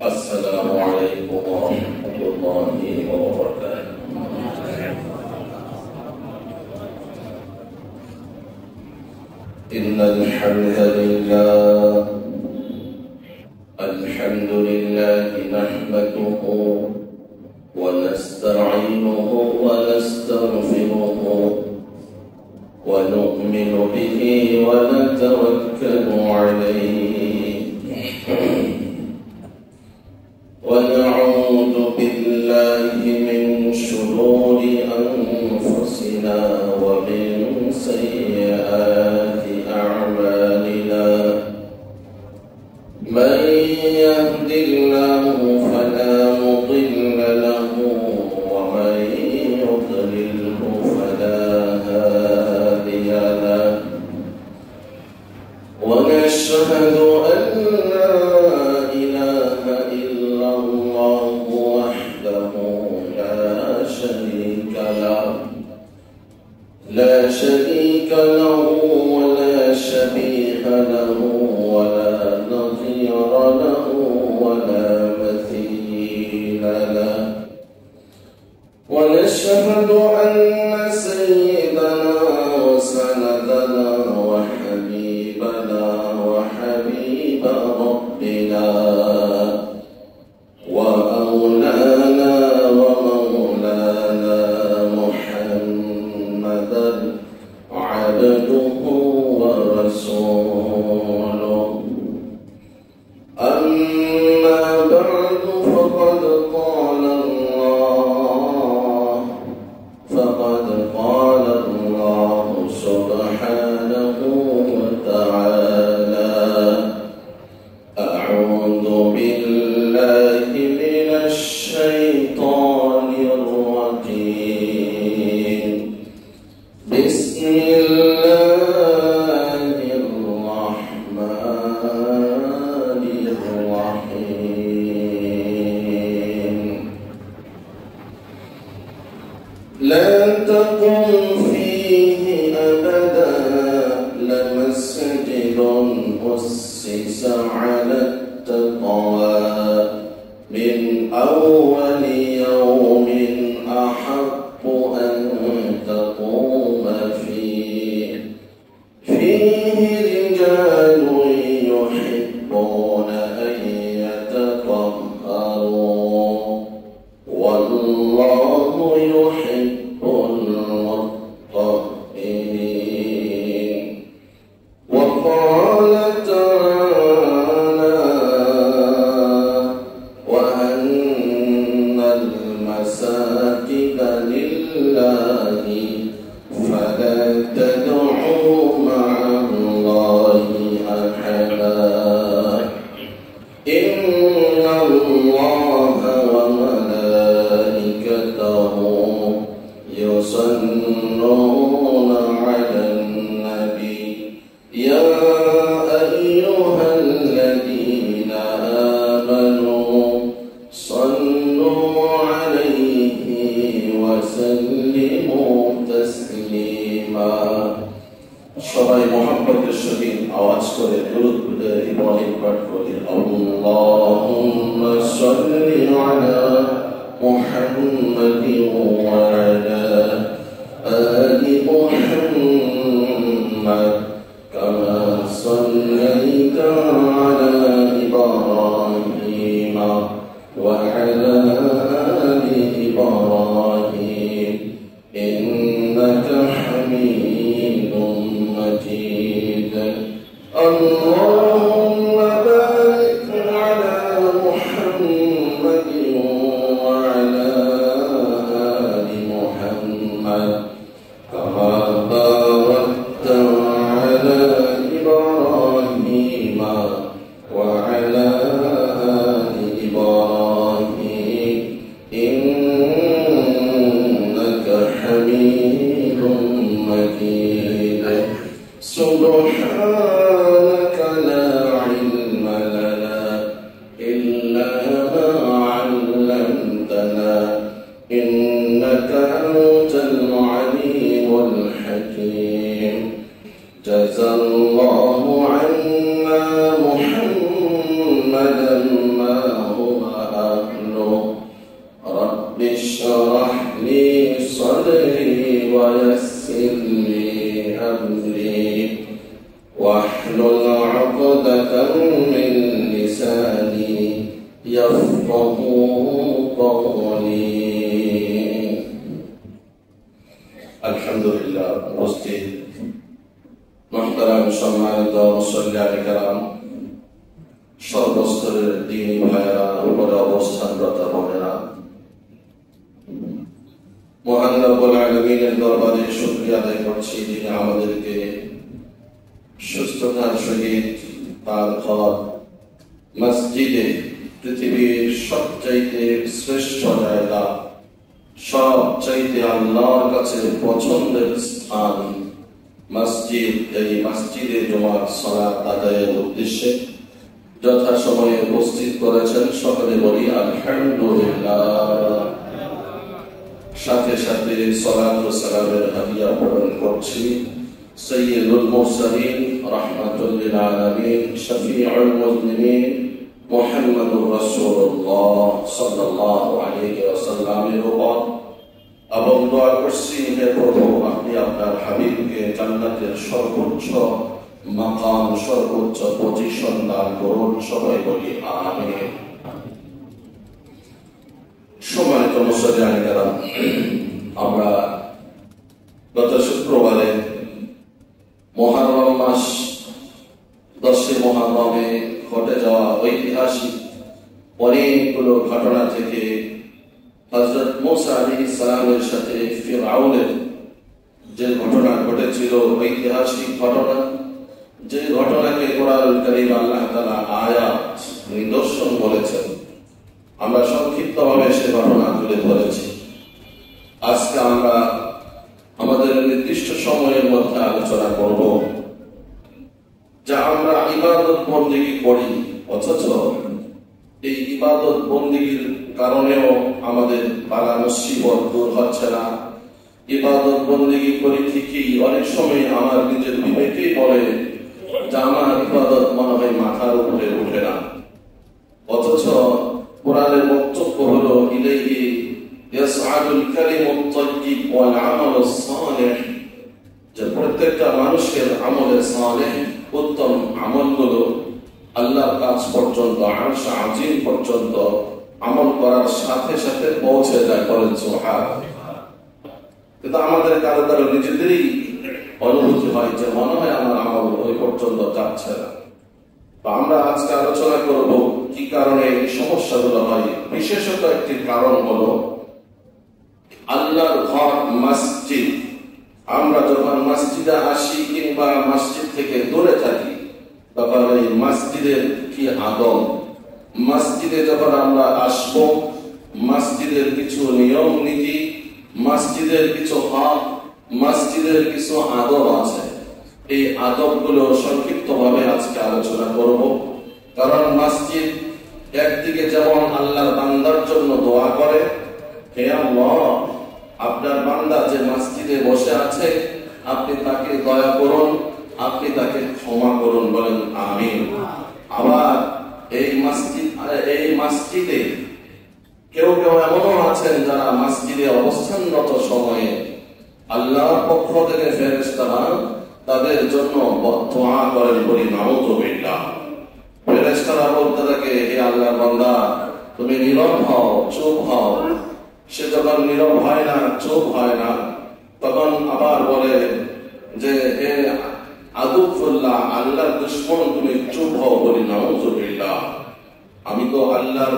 السلام عليكم ورحمة الله وبركاته. إن الحمد لله نحمده ونستعينه ونستغفره ونؤمن به ونتوكل عليه ونعوذ بالله من شرور أنفسنا ومن سيئات أعمالنا من يهد الله فلا مضل له ومن يضلله فلا هادي له ونشهد أن لا إله إلا الله وحده لا شريك له ولا شبيه له ولا نظير له ولا مثيل له ونشهد أن سيدنا وسندنا وحبيبنا وحبيب ربنا وأولانا ومولانا محمدا عبده ورسوله أما بعد فقد قال الله سبحانه وتعالى أعوذ بالله من الشيطان الرجيم بسم الله الرحمن الرحيم لا تقم فيه أبدا لمسجد أسس على التقوى من أول يوم أحق أن تقوم فيه رجال يحبون أن يتطهروا والله يحب المطهرين وقال تعالى وأن المساجد لله فلا تدعوا مع الله أحدا إن الله وملائكته يصلون على النبي يا أيها الذين آمنوا صلوا عليه وسلموا تسليما সবাই মুহাম্মদের সহিত আওয়াজ করে দুরূদ ইব্রাহিম পাঠ করি আল্লাহুম্মা সাল্লি আলা মুহাম্মাদিন ওয়া আলা আলি মুহাম্মাদ কামা সাল্লাইতা আলা ইব্রাহিম ওয়া আলা আলি ইব্রাহিম ইন্নাকা হামিদুম مجيد اللهم بارك على محمد وعلى آل محمد كما باركت على إبراهيم وعلى آل إبراهيم إنك حميد مجيد سبحانك لا ما هو أهله رب اشرح لي صدري ويسر لي أمري واحلل عقدة من لساني يفقهوا قولي الحمد لله উপস্থিত মুহতারাম সম্মানিত মুসল্লিয়ানে কেরাম সর্বস্তরের দ্বীনি ভাইয়েরা উপরে অবস্থানরত বোনেরা মহান রব্বুল আলামিনের দরবারে শুকরিয়া আদায় করছি যিনি আমাদেরকে সুস্থতার সহিত তার ঘর মসজিদে পৃথিবীর সবচাইতে শ্রেষ্ঠ জায়গা সবচাইতে আল্লাহর কাছে পছন্দের স্থান মসজিদ এই মসজিদে জুমার সালাত আদায়ের উদ্দেশ্যে যথাসময়ে উপস্থিত করেছেন সকলে বলি আলহামদুলিল্লাহ। সাথে সাথে সালাত ও সালামের হাদিয়া প্রদান করছি সাইয়্যিদুল মুরসালিন রাহমাতুল লিল আলামিন শফিউল মুজনিমিন মুহাম্মদুর রাসূলুল্লাহ সাল্লাল্লাহু আলাইহি ওয়াসাল্লামের উপর এবং দোয়া করছি হে প্রভু আপনি আপনার হাবিবকে জান্নাতের সর্বোচ্চ মাকাম সর্বোচ্চ পজিশন দান করুন। সবাই বলি আমিন। সম্মানিত মুসল্লিয়ানে কেরাম, আমরা গত শুক্রবারে মুহররম মাস 10 মুহররমে ঘটে যাওয়া ঐতিহাসিক অনেকগুলো ঘটনা থেকে হযরত মুসা আলাইহিস সালামের সাথে ফিরআউনের যে ঘটনা ঘটেছিল, ঐতিহাসিক ঘটনা, যে ঘটনাকে কোরআনুল কারীম আল্লাহ তাআলা আয়াত নিদর্শন বলেছেন, আমরা সংক্ষিপ্তভাবে সে ঘটনা তুলে ধরেছি। আজকে আমরা আমাদের নির্দিষ্ট সময়ের মধ্যে আলোচনা করব যা আমরা ইবাদত বন্দেগী করি, অথচ এই ইবাদত বন্দেগীর কারণেও আমাদের বালা মুসিবত দূর হচ্ছে না। ইবাদত বন্দেগী করি ঠিকই, অনেক সময় আমার নিজের বিবেকেই বলে যে আমার ইবাদত মনে হয় মাথার উপরে উঠে না, অথচ কোরআনের বক্তব্য হলো ইলাইহি ইয়াসআদুল কালিমুত তাইয়্যিব ওয়াল আমালুস সালিহ, যে প্রত্যেকটা মানুষের আমলে সালেহ উত্তম আমলগুলো আল্লাহর কাছ পর্যন্ত আরশ আজিম পর্যন্ত আমল করার সাথে সাথে পৌঁছে যায়। বলেন সুবহানাল্লাহ। কিন্তু আমাদের কারো কারো নিজেদেরই অনুভূতি হয় যে মনে হয় আমার আমল ওই পর্যন্ত যাচ্ছে না। আমরা আজকে আলোচনা করব কি কারণে এই সমস্যাগুলো হয়। বিশেষত একটি কারণ হলো আল্লাহর ঘর মসজিদ। আমরা যখন মসজিদে আসি কিংবা মসজিদ থেকে দূরে থাকি তখন এই মসজিদের কি আদব, মসজিদে যখন আমরা আসব মসজিদের কিছু নিয়ম নীতি, মসজিদের কিছু হক, মসজিদের কিছু আদব আছে। এই আদবগুলো সংক্ষিপ্তভাবে আজকে আলোচনা করব। কারণ মসজিদ একদিকে যেমন আল্লাহর বান্দার জন্য দোয়া করে, হে আল্লাহ আপনার বান্দা যে মসজিদে বসে আছে আপনি তাকে দয়া করুন, আপনি তাকে ক্ষমা করুন। বলেন আমিন। আবার এই মসজিদে কেউ কেউ এমনও আছেন যারা মসজিদে অবস্থানরত সময়ে আল্লাহর পক্ষ থেকে ফেরেশতারা তাদের জন্য দোয়া করেন, বলি নাউযুবিল্লাহ। ফেরেশতারা বলতে থাকে হে আল্লাহর বান্দা তুমি নীরব হও, চুপ হও। সে যখন নীরব হয় না, চুপ হয় না, তখন আবার বলে যে হে আদুফুল্লাহ, আল্লাহর দুশমন তুমি চুপ হও, বলি নাউযুবিল্লাহ। আমি তো আল্লাহর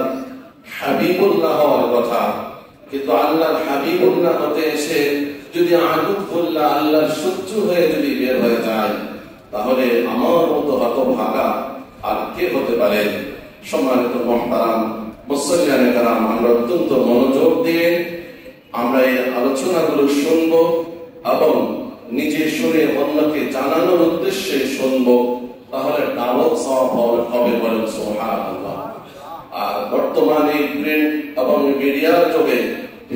হাবিবুল্লাহ হওয়ার কথা, কিন্তু আল্লাহর হাবিবুল্লাহ হতে এসে যদি আদুফুল্লাহ আল্লাহর শত্রু হয়ে যদি বের হয়ে যায় তাহলে আমার মতো হতভাগা আর কে হতে পারে। সম্মানিত মুহতারাম মুসল্লিয়ানে কেরাম, আমরা অত্যন্ত মনোযোগ দিয়ে আমরা এই আলোচনাগুলো শুনবো এবং নিজে শুনে অন্যকে জানানোর উদ্দেশ্যে শুনবো, তাহলে দাওয়াত সওয়াব হবে। বলেন সুবহানাল্লাহ। আর বর্তমানে প্রিন্ট এবং মিডিয়ার যুগে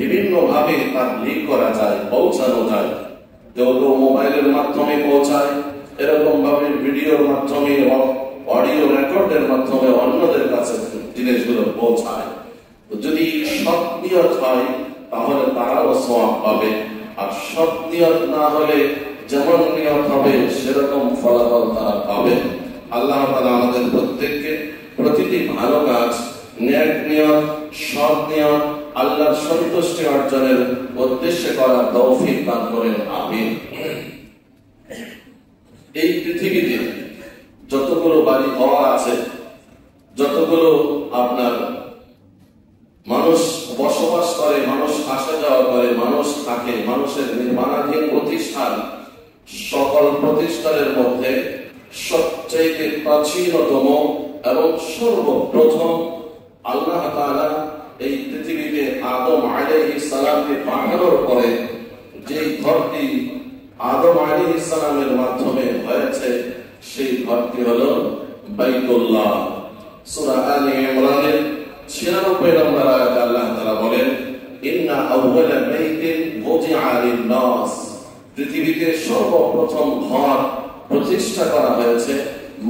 বিভিন্ন ভাবে তাবলীগ করা যায়, পৌঁছানো যায়। কেউ কেউ মোবাইলের মাধ্যমে পৌঁছায়, এরকম ভাবে ভিডিওর মাধ্যমে, অডিও রেকর্ডের মাধ্যমে অন্যদের কাছে না হলে যেমন নিয়ত হবে সেরকম ফলাফল তারা পাবে। আল্লাহ তাআলা আমাদের প্রত্যেককে প্রতিটি ভালো কাজ, নেক নিয়ত, সৎ নিয়ত, আল্লাহর সন্তুষ্টি অর্জনের উদ্দেশ্যে করার তৌফিক দান করেন, আমিন। এই পৃথিবীতে যতগুলো বাড়ি ঘর আছে, যতগুলো আপনার মানুষ বসবাস করে, মানুষ আসা যাওয়া করে, মানুষ থাকে, মানুষের নির্মাণাধীন প্রতিষ্ঠান, সকল প্রতিষ্ঠানের মধ্যে সবচেয়ে প্রাচীনতম এবং সর্বপ্রথম আল্লাহ তাআলা এই পৃথিবীতে আদম আলাইহিস সালামকে পাঠানোর পরে যে ঘরটি আদম আলাইহিস সালামের মাধ্যমে হয়েছে সেই ঘরটি হলো বাইতুল্লাহ। সূরা আলে ইমরানের 96 নম্বর আয়াতে আল্লাহ তাআলা বলেন, ইন্না আউওয়ালা বাইতিন ওযিআ লিন-নাস, পৃথিবীতে সর্বপ্রথম ঘর প্রতিষ্ঠা করা হয়েছে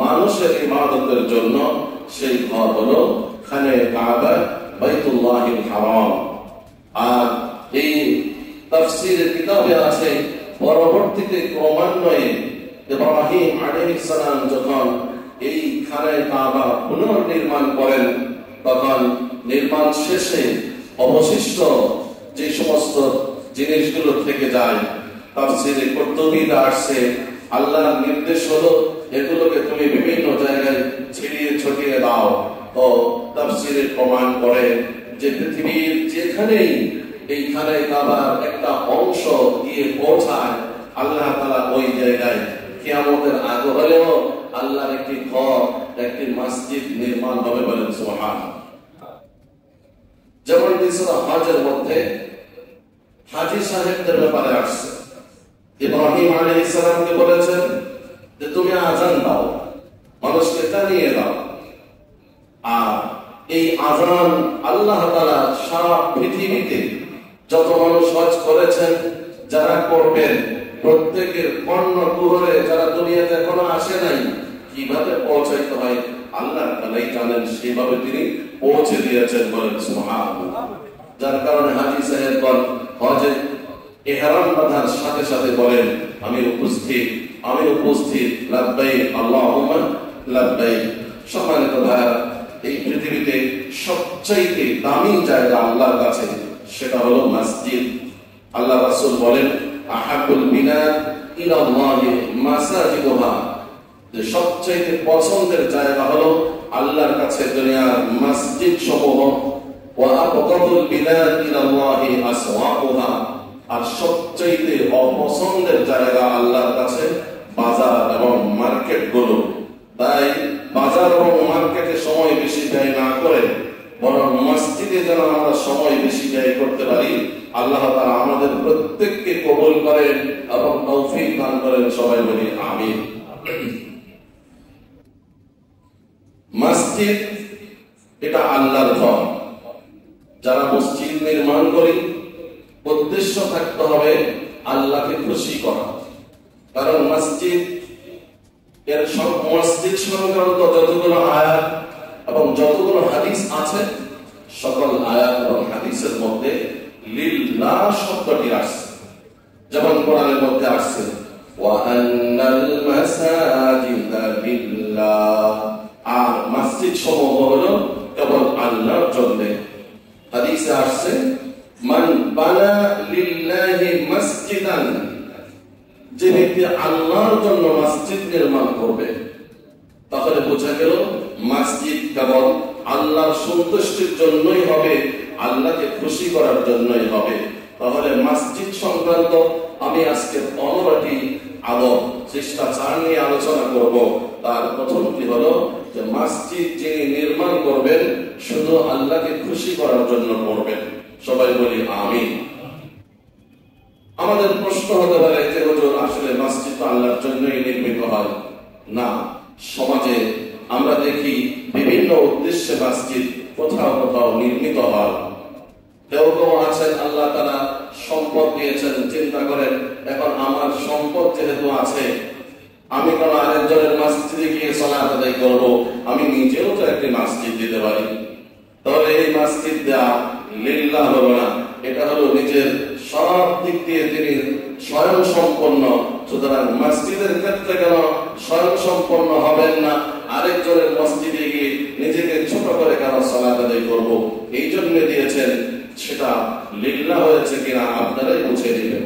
মানুষের ইবাদতের জন্য, সেই ঘর হলো খানে কাবা, বাইতুল্লাহিল হারাম। আর এই তাফসীরের কিতাবে আছে পরবর্তীতে ক্রমান্বয়ে ইব্রাহিম আলাইহিস সালাম যখন এই খানে কাবা পুনর্নির্মাণ করেন, তখন নির্মাণ শেষে অবশিষ্ট যে সমস্ত জিনিসগুলো থেকে যায়, তাফসীরে কুরতুবীতে আসছে আল্লাহর নির্দেশ হলো এগুলোকে তুমি বিভিন্ন জায়গায় ছিটিয়ে ছড়িয়ে দাও। তো তাফসীরে প্রমাণ করে যে পৃথিবীর যেখানেই এইখানে কাবার একটা অংশ গিয়ে পৌঁছায়, আল্লাহ তাআলা ওই জায়গায় কিয়ামতের আগে হলেও আল্লাহর একটি ঘর, একটি মসজিদ নির্মাণ হবে, বলেন সুবহানাল্লাহ। যেমন সূরা হজের মধ্যে হাজী সাহেবদের ব্যাপারে আসছে, ইব্রাহিম আলাইহিস সালামকে বলেছেন যে তুমি আযান দাও, মানুষকে জানিয়ে দাও। আর এই আযান আল্লাহ তাআলা সারা পৃথিবীতে যত মানুষ হজ করেছেন, যারা করবেন, প্রত্যেকের কর্ণ কুহরে যারা দুনিয়াতে এখনো আসে নাই, কিভাবে পৌঁছাইতে হয় আল্লাহ তাআলাই জানেন, সেভাবে তিনি পৌঁছে দিয়েছেন, বলেন সুবহানাল্লাহ। যার কারণে হাজী সাহেবগণ হজে ইহরাম বাঁধার সাথে সাথে বলেন, আমি উপস্থিত, আমি উপস্থিত, লাব্বাইক আল্লাহুম্মা লাব্বাইক। সম্মানিত ভাইরা, এই পৃথিবীতে সবচাইতে দামি জায়গা আল্লাহর কাছে সেটা হলো মসজিদ। আল্লাহ রাসূল বলেন, আহাব্বুল বিলাদ ইলাল্লাহি মাসাজিদুহা, যে সবচাইতে পছন্দের জায়গা হলো আল্লাহর কাছে দুনিয়ার মসজিদ সমূহ। ওয়া আবগাদুল বিলাদ ইলাল্লাহি আসওয়াকুহা, আর সবচাইতে অপছন্দের জায়গা আল্লাহর কাছে বাজার এবং মার্কেট গুলো। তাই বাজার এবং মার্কেটে সময় বেশি ব্যয় না করে বরং মসজিদে যেন আমরা সময় বেশি ব্যয় করতে পারি। আল্লাহ তাআলা আমাদের প্রত্যেককে কবুল করেন এবং তৌফিক দান করেন, সবাই বলি আমিন। মসজিদ এটা আল্লাহর ঘর। যারা মসজিদ নির্মাণ করি, উদ্দেশ্য থাকতে হবে আল্লাহকে খুশি করা। কারণ মসজিদ এর সব মসজিদ সংক্রান্ত যতগুলো আয়াত এবং যতগুলো হাদিস আছে, সকল আয়াত এবং হাদিসের মধ্যে লিল্লাহ শব্দটি আসছে। যেমন কোরআনের মধ্যে আসছে ওয়া আন্নাল মাসাজিদা লিল্লাহ, আর মসজিদ সমূহ হলো কেবল আল্লাহর জন্য। হাদিসে আসছে মান বানা লিল্লাহি মাসজিদান, যে ব্যক্তি আল্লাহর জন্য মসজিদ নির্মাণ করবে, তাহলে বোঝা গেল মসজিদ কেবল আল্লাহর সন্তুষ্টির জন্যই হবে, আল্লাহকে খুশি করার জন্যই হবে। তাহলে মসজিদ সংক্রান্ত আমি আজকে 15টি আদব, শিষ্টাচার নিয়ে আলোচনা করব। তার প্রথমটি হলো যে মসজিদ যিনি নির্মাণ করবেন শুধু আল্লাহকে খুশি করার জন্য করবেন। সবাই বলি আমিন। আমাদের প্রশ্ন হতে পারে যে হুজুর, আসলে মসজিদ তো আল্লাহর জন্যই নির্মিত হয় না। সমাজে আমরা দেখি বিভিন্ন উদ্দেশ্যে মসজিদ কোথাও কোথাও নির্মিত হয়। কেউ কেউ আছেন আল্লাহ তাআলা সম্পদ দিয়েছেন, চিন্তা করেন এখন আমার সম্পদ যেহেতু আছে, আমি কোন আরেকজনের মসজিদে গিয়ে সালাত আদায় করব, আমি নিজেও তো একটি মসজিদ দিতে পারি। তাহলে এই মসজিদ দেওয়া লিল্লাহ হলো না, এটা হলো নিজের সব দিক দিয়ে তিনি স্বয়ং সম্পন্ন। সুতরাং মসজিদের ক্ষেত্রে কেন স্বয়ং সম্পন্ন হবেন না, আরেকজনের মসজিদে গিয়ে নিজেকে ছোট করে কেন সালাত আদায় করবো? এই জন্য দিয়েছেন, সেটা লিল্লাহ হয়েছে কিনা আপনারাই বুঝে দিবেন।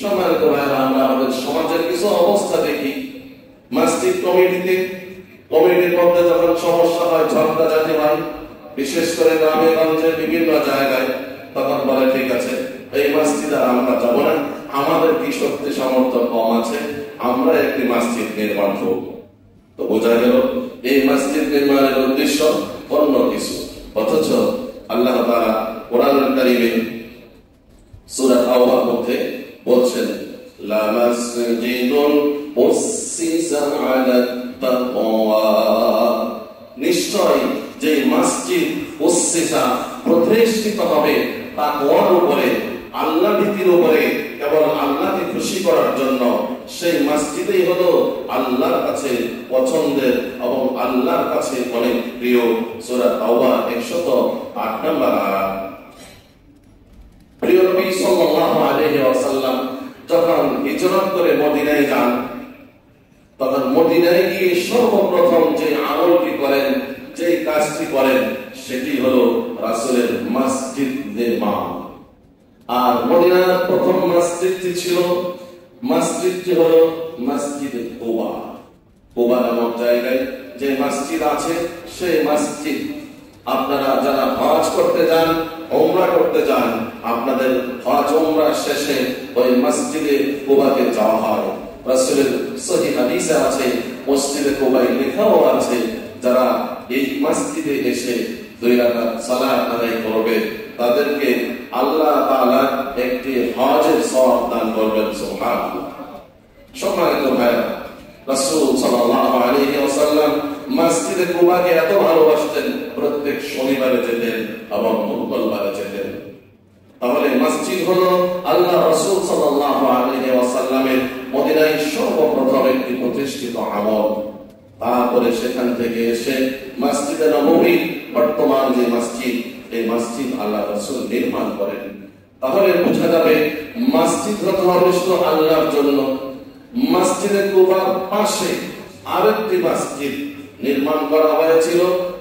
সম্মানিত ভাইরা, আমরা আমাদের সমাজের কিছু অবস্থা দেখি, মসজিদ কমিটির মধ্যে যখন সমস্যা হয়, ঝগড়াঝাটি হয়, বিশেষ করে গ্রামে গঞ্জে বিভিন্ন জায়গায়, তখন বলে ঠিক আছে এই মসজিদে আমরা যাবো না, আমাদের কি শক্তি সামর্থ্য কম আছে, আমরা একটি মসজিদ নির্মাণ করব। তো বোঝা গেল এই মসজিদ নির্মাণের উদ্দেশ্য অন্য কিছু। অথচ আল্লাহ তাআলা কোরআনুল কারীমে সূরা তাওবার মধ্যে বলছেন, লা মাসজিদুন উসসিসা আলা তাকওয়া, নিশ্চয় যে মসজিদ উসসিসা প্রতিষ্ঠিত হবে তাকওয়ার উপরে, আল্লাহ ভীতির উপরে, কেবল আল্লাহকে খুশি করার জন্য, সেই মসজিদেই হলো আল্লাহর কাছে পছন্দের এবং আল্লাহর কাছে অনেক প্রিয়। সূরা তাওবা 108 নম্বর আয়াত। প্রিয় নবী সাল্লাল্লাহু আলাইহি ওয়াসাল্লাম যখন হিজরত করে মদিনায় যান, তখন মদিনায় গিয়ে সর্বপ্রথম যে আমলটি করেন, যে কাজটি করেন, সেটি হলো রাসূলের মসজিদ নির্মাণ। আর মদিনার প্রথম মসজিদটি হলো মসজিদে কুবা। কুবা নামক জায়গায় যে মসজিদ আছে, সেই মসজিদ আপনারা যারা হজ করতে যান, উমরা করতে যান, আপনাদের হজ উমরা শেষে ওই মসজিদে কুবাতে যাওয়া হয়। রাসূলের সহিহ হাদিসে আছে, মসজিদে কুবায় লেখাও আছে, যারা এই মসজিদে এসে 2 রাকাত সালাত আদায় করবে, তাদেরকে আল্লাহ তাআলা একটি হজের সওয়াব দান করবেন। সুবহানাল্লাহ। সম্মানিত ভাইরা, রাসূল সাল্লাল্লাহু আলাইহি ওয়াসাল্লাম মসজিদে কুবাকে এত ভালোবাসতেন, প্রত্যেক শনিবারে যেতেন এবং মঙ্গলবারে যেতেন। তাহলে মসজিদ হলো আল্লাহ রাসূল সাল্লাল্লাহু আলাইহি ওয়াসাল্লামের মদিনায় সর্বপ্রথম একটি প্রতিষ্ঠিত আমল। তারপরে সেখান থেকে এসে মসজিদে নববী, বর্তমান যে মসজিদ, এই মসজিদ আল্লাহ রাসূল নির্মাণ করেন। তাহলে বোঝা যাবে মসজিদ হতে হবে শুধু আল্লাহর জন্য। মসজিদে কুবার পাশে আরেকটি মসজিদ নির্মাণ করা হয়েছিল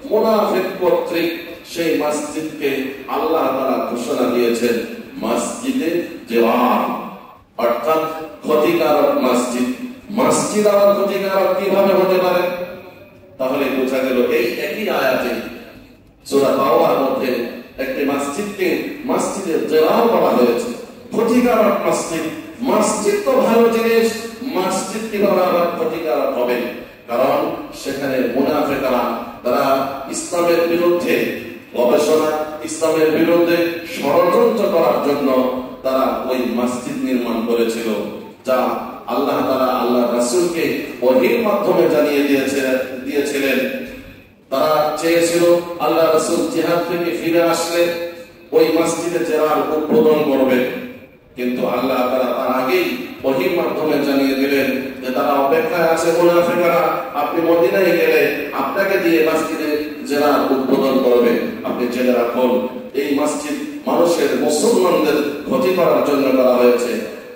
মুনাফিক কর্তৃক। সেই মসজিদকে আল্লাহ তাআলা ঘোষণা দিয়েছেন মসজিদে জিরার, অর্থাৎ ক্ষতিকারক মসজিদ। মসজিদ আবার ক্ষতিকারক কিভাবে হতে পারে? তাহলে বোঝা গেল এই একই আয়াতে সূরা তাওবার মধ্যে একটি মসজিদকে মসজিদে জিরার বলা হয়েছে, ক্ষতিকারক মসজিদ। মসজিদ তো ভালো জিনিস, মসজিদ কিভাবে আবার ক্ষতিকারক হবে? কারণ সেখানে মুনাফিকরা, তারা ইসলামের বিরুদ্ধে গবেষণা, ইসলামের বিরুদ্ধে ষড়যন্ত্র করার জন্য তারা ওই মসজিদ নির্মাণ করেছিল, যা আল্লাহ তাআলা আল্লাহ রাসূলকে ওহীর মাধ্যমে জানিয়ে দিয়েছিলেন। তারা চেয়েছিল আল্লাহ রাসূল জিহাদ থেকে ফিরে আসলে ওই মসজিদে জিরার উদ্বোধন করবে, কিন্তু আল্লাহ তাআলা তার আগেই ওহীর মাধ্যমে জানিয়ে দিলেন যে তারা অপেক্ষায় আছে, মুনাফিকরা আপনি মদিনায় গেলে আপনাকে দিয়ে মসজিদে জিরার উদ্বোধন করবে। আপনি জেনে রাখুন, এই মসজিদ মানুষের, মুসলমানদের ক্ষতি করার জন্য করা হয়েছে।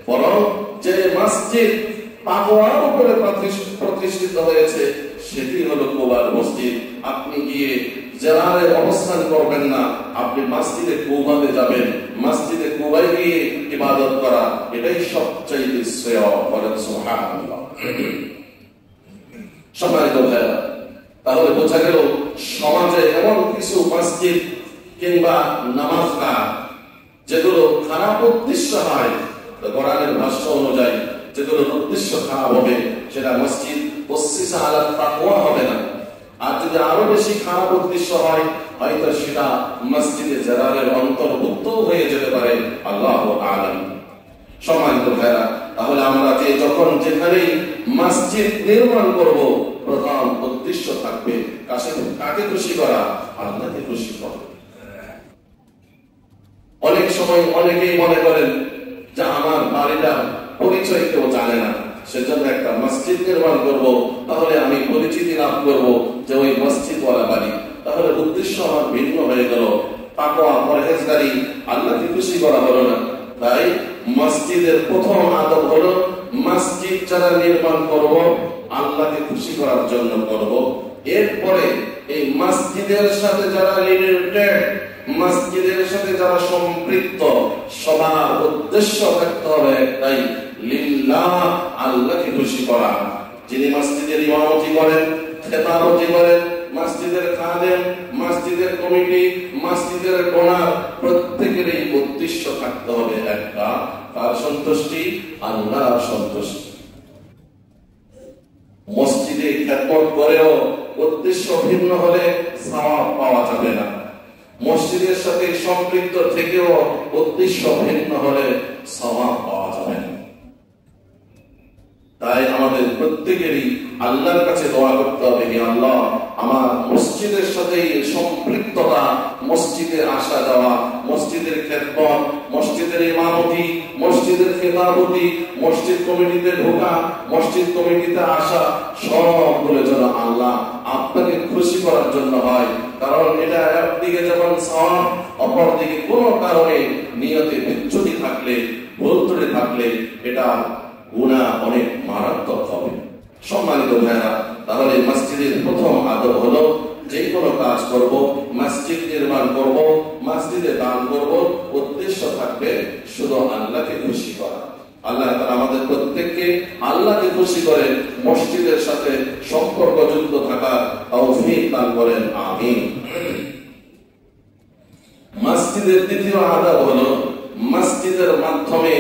বরং যে মসজিদ তাকওয়ার উপরে প্রতিষ্ঠিত হয়েছে, সেটি হলো কুবার মসজিদ। আপনি গিয়ে জিরারে অবস্থান করবেন না, আপনি মসজিদে কুবাতে যাবেন। মসজিদে কুবায় গিয়ে ইবাদত করা, এটাই সবচেয়ে শ্রেয়। বলেন সুবহানাল্লাহ। সম্মানিত ভাইরা, তাহলে বোঝা গেল সমাজে এমন কিছু মসজিদ কিংবা নামাজগাহ যেগুলো খারাপ উদ্দেশ্য হয়, কোরআনের ভাষ্য অনুযায়ী যেগুলো উদ্দেশ্য খারাপ হবে, সেটা মসজিদ উসসিসা আলা তাকওয়া হবে না। আর যদি আরো বেশি খারাপ উদ্দেশ্য হয়, হয়তো সেটা মসজিদে জিরারের অন্তর্ভুক্ত হয়ে যেতে পারে। আল্লাহু আ'লাম। সম্মানিত ভাইরা, তাহলে আমরা যে যখন যেখানেই মসজিদ নির্মাণ করব, প্রধান উদ্দেশ্য থাকবে কাকে খুশি করা? আল্লাহকে খুশি করা। অনেক সময় অনেকেই মনে করেন যে আমার বাড়িটা পরিচয় কেউ জানে না, সেজন্য একটা মসজিদ নির্মাণ করব, তাহলে আমি পরিচিতি লাভ করব যে ওই মসজিদওয়ালা বাড়ি। তাহলে উদ্দেশ্য আমার ভিন্ন হয়ে গেল, তাকওয়া, পরহেজগারি, আল্লাহকে খুশি করা হলো না। তাই মসজিদের প্রথম আদব হলো মসজিদ যারা নির্মাণ করব আল্লাহকে খুশি করার জন্য করব। এরপরে এই মসজিদের সাথে যারা রিলেটেড, মসজিদের সাথে যারা সম্পৃক্ত, সবার উদ্দেশ্য থাকতে হবে একটাই, লিল্লাহ, আল্লাহকে খুশি করা। যিনি মসজিদের ইমামতি করেন, খেতাবতি করেন, মসজিদের খাদেম, মসজিদের কমিটি, মসজিদের ডোনার, প্রত্যেকেরই উদ্দেশ্য থাকতে হবে একটা, তার সন্তুষ্টি, আল্লাহর সন্তুষ্টি। মসজিদে খেদমত করেও উদ্দেশ্য ভিন্ন হলে সওয়াব পাওয়া যাবে না। মসজিদের সাথে সম্পৃক্ত থেকেও উদ্দেশ্য ভিন্ন হলে সওয়াব পাওয়া যাবে না। তাই আমাদের প্রত্যেকেরই আল্লাহর কাছে দোয়া করতে হবে, হে আল্লাহ, আমার মসজিদের সাথে সম্পৃক্ততা, মসজিদে আসা যাওয়া, মসজিদের খেদমত, মসজিদের ইমামতি, মসজিদের খেতাবতি, মসজিদ কমিটিতে ঢোকা, মসজিদ কমিটিতে আসা, সবগুলো যেন আল্লাহ আপনাকে খুশি করার জন্য হয়। কারণ এটা একদিকে যেমন সওয়াব, অপরদিকে কোনো কারণে নিয়তে বিচ্যুতি থাকলে, ভুল ত্রুটি থাকলে এটা গুনাহ অনেক মারাত্মক হবে। সম্মানিত ভাইরা, তাহলে মসজিদের প্রথম আদব হলো যে কোনো কাজ করব, মসজিদ নির্মাণ করব, মসজিদে দান করব, উদ্দেশ্য থাকবে শুধু আল্লাহকে খুশি করা। আল্লাহ তাআলা আমাদের প্রত্যেককে আল্লাহকে খুশি করে মসজিদের সাথে সম্পর্ক যুক্ত থাকার তৌফিক দান করেন, আমিন। মসজিদের দ্বিতীয় আদব হলো মসজিদের মাধ্যমে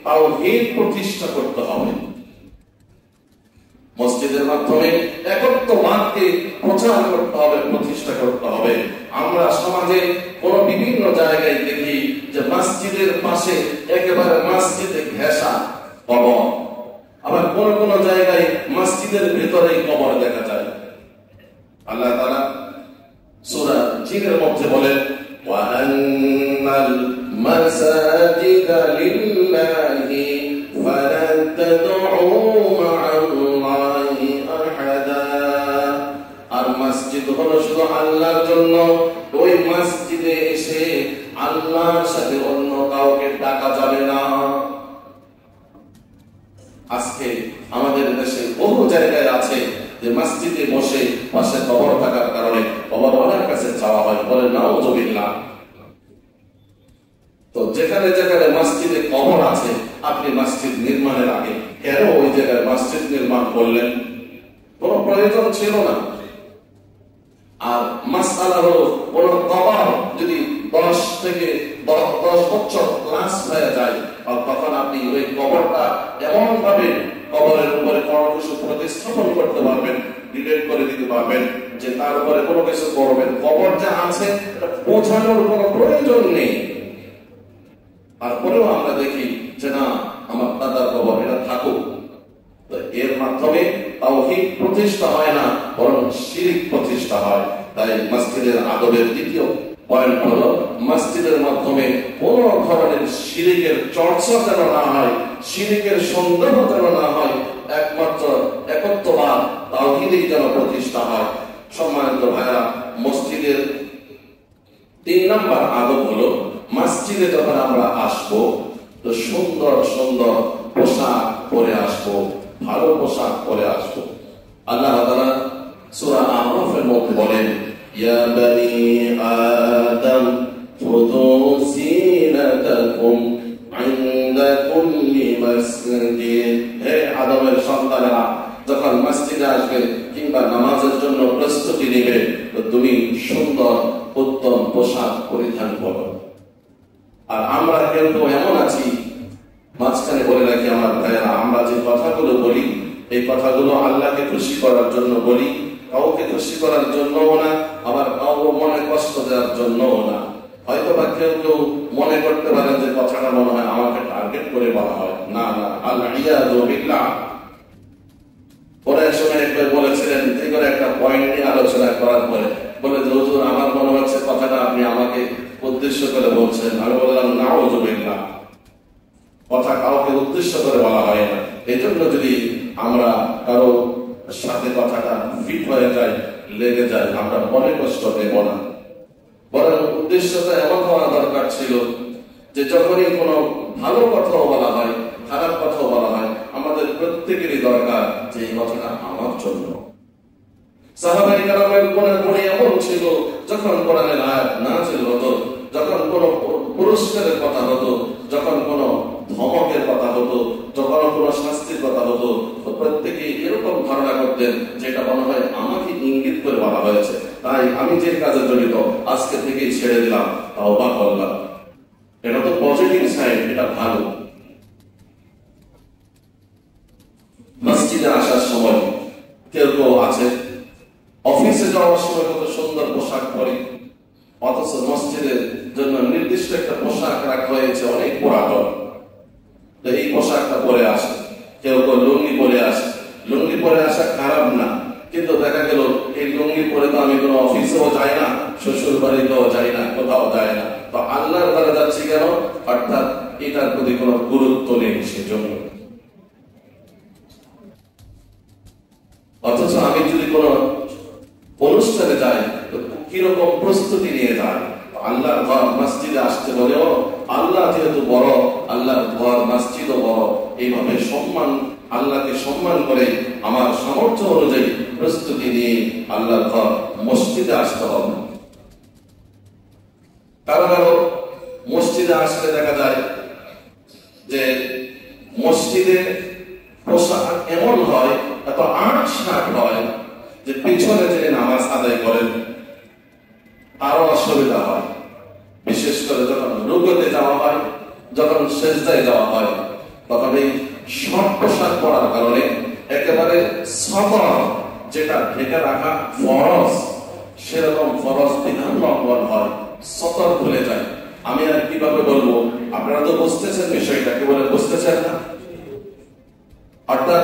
তাওহীদ প্রতিষ্ঠা করতে হবে। মসজিদের মাধ্যমে একত্ববাদকে প্রচার করতে হবে, প্রতিষ্ঠা করতে হবে। আমরা সমাজে কোন বিভিন্ন জায়গায় দেখি যে মসজিদের পাশে একেবারে মসজিদে ঘেঁষা কবর, আবার কোন কোন জায়গায় মসজিদের ভিতরেই কবর দেখা যায়। আল্লাহ তাআলা সূরা জিনের মধ্যে বলেন, ওয়া আন্নাল মাসাজিদা লিল্লাহি ফালা তাদউ মা'আল্লাহি আহাদা। আর মসজিদ হলো শুধু আল্লাহর জন্য, ওই মসজিদে এসে আল্লাহর সাথে অন্য কাউকে ডাকা যাবে না। আজকে আমাদের দেশে বহু জায়গায় আছে যে মসজিদে বসে পাশে কবর থাকার কারণে কবরওয়ালার কাছে চাওয়া হয়, বলে নাউযুবিল্লাহ। তো যেখানে যেখানে মসজিদে কবর আছে, আপনি মসজিদ নির্মাণের আগে কেন ওই জায়গায় মসজিদ নির্মাণ করলেন? কোন প্রয়োজন ছিল না। আর মাসআলা হলো কোন কবর যদি 10 থেকে 10 বছর ক্লাস হয়ে যায়, তখন আপনি ওই কবরটা এমন ভাবে কবরের উপরে কোনো কিছু প্রতিস্থাপন করতে পারবেন, ডিলেট করে দিতে পারবেন যে তার উপরে কোনো কিছু করবেন। কবর যা আছে এটা বোঝানোর কোনো প্রয়োজন নেই। তারপরেও আমরা দেখি যে না, আমার দাদার কবর, এটা থাকুক। তো এর মাধ্যমে তাওহীদ প্রতিষ্ঠা হয় না, বরং শিরক প্রতিষ্ঠা হয়। তাই মসজিদের আদবের দ্বিতীয় পয়েন্ট হলো মসজিদের মাধ্যমে কোন ধরনের শিরকের চর্চা যেন না হয়, শিরকের সন্দেহ যেন না হয়, একমাত্র একত্ববাদ তাওহীদই যেন প্রতিষ্ঠা হয়। সম্মানিত ভাইরা, মসজিদের 3 নম্বর আদব হলো মসজিদে যখন আমরা আসবো তো সুন্দর সুন্দর পোশাক পরে আসবো, ভালো পোশাক পরে আসবো। আল্লাহ তাআলা সূরা আরাফের মধ্যে বলেন, ইয়া বনি আদম খুযু সিনাতাকুম ইনদা কুল্লি মাসজিদ। হে আদমের সন্তানেরা, যখন মসজিদে আসবে কিংবা নামাজের জন্য প্রস্তুতি নেবে, তো তুমি সুন্দর উত্তম পোশাক পরিধান করো। আর আমরা কিন্তু এমন আছি, মাঝখানে বলে রাখি আমার ভাইয়েরা, আমরা যে কথাগুলো বলি এই কথাগুলো আল্লাহকে খুশি করার জন্য বলি, কাউকে খুশি করার জন্যও না, আবার কাউকে মনে কষ্ট দেওয়ার জন্যও না। হয়তো বা কেউ কেউ মনে করতে পারেন যে কথাটা মনে হয় আমাকে টার্গেট করে বলা হয়। না না, আল-ইয়াযু বিল্লাহ। পরে সময় একবার বলেছিলেন, এই করে একটা পয়েন্ট নিয়ে আলোচনা করার পরে বলে যে হুজুর, আমার মনে হচ্ছে কথাটা আপনি আমাকে উদ্দেশ্য করে বলছেন। আমি বললাম নাউযুবিল্লাহ, কথা কাউকে উদ্দেশ্য করে বলা হয় না। এই জন্য যদি আমরা কারো সাথে কথাটা ফিট হয়ে যায়, লেগে যায়, আমরা মনে কষ্ট দেব না, বরং উদ্দেশ্যটা এমন হওয়া দরকার ছিল যে যখনই কোনো ভালো কথাও বলা হয়, খারাপ কথাও বলা হয়, আমাদের প্রত্যেকেরই দরকার যে এই কথাটা আমার জন্য। সাহাবায়ে কেরামের মনের মনে এমন ছিল, যখন কোরআনের আয়াত নাযিল হতো, যখন কোনো পুরস্কারের কথা হতো, যখন কোনো ধমকের কথা হতো, যখন কোনো শাস্তির কথা হতো, তো প্রত্যেকেই এরকম ধারণা করতেন যে এটা মনে হয় আমাকে ইঙ্গিত করে বলা হয়েছে, তাই আমি যে কাজে জড়িত আজকে থেকেই ছেড়ে দিলাম, তাওবা করলাম। এটা তো পজিটিভ সাইড, এটা ভালো। মসজিদে আসার সময় কেউ কেউ আছে অফিসে যাওয়ার সময় কত সুন্দর পোশাক পরে, অথচ মসজিদের জন্য নির্দিষ্ট একটা পোশাক রাখা হয়েছে অনেক পুরাতন, এই পোশাকটা পরে আসে। কেউ কেউ লুঙ্গি পরে আসে। লুঙ্গি পরে আসা খারাপ না, কিন্তু দেখা গেল এই লুঙ্গি পরে তো আমি কোনো অফিসেও যাই না, শ্বশুর বাড়িতেও যাই না, কোথাও যাই না, তো আল্লাহর দ্বারা যাচ্ছি কেন? অর্থাৎ এটার প্রতি কোনো গুরুত্ব নেই সেজন্য। অথচ আমি যদি কোন অনুষ্ঠানে যাই তো কিরকম প্রস্তুতি নিয়ে যাই? আল্লাহর ঘর মসজিদে আসতে বলেও আল্লাহ যেহেতু বড়, আল্লাহর ঘর মসজিদও বড়, এইভাবে সম্মান, আল্লাহকে সম্মান করে আমার সামর্থ্য অনুযায়ী প্রস্তুতি নিয়ে আল্লাহর ঘর মসজিদে আসতে হবে। কারো কারো মসজিদে আসলে দেখা যায় যে মসজিদে পোশাক এমন হয়, এত আঁট হয় যে পিছনে যে নামাজ আদায় করেন আরো অসুবিধা হয়। বিশেষ করে যখন রুকুতে যাওয়া হয়, যখন সেজদায় যাওয়া হয়, তখন এই শর্ট পোশাক পরার কারণে একেবারে সতর, যেটা ঢেকে রাখা ফরজ, সেরকম ফরজ বিধান লঙ্ঘন হয়, সতর ভুলে যায়। আমি আর কিভাবে বলবো? আপনারা তো বুঝতেছেন বিষয়টা, কি বলে বুঝতেছেন না? অর্থাৎ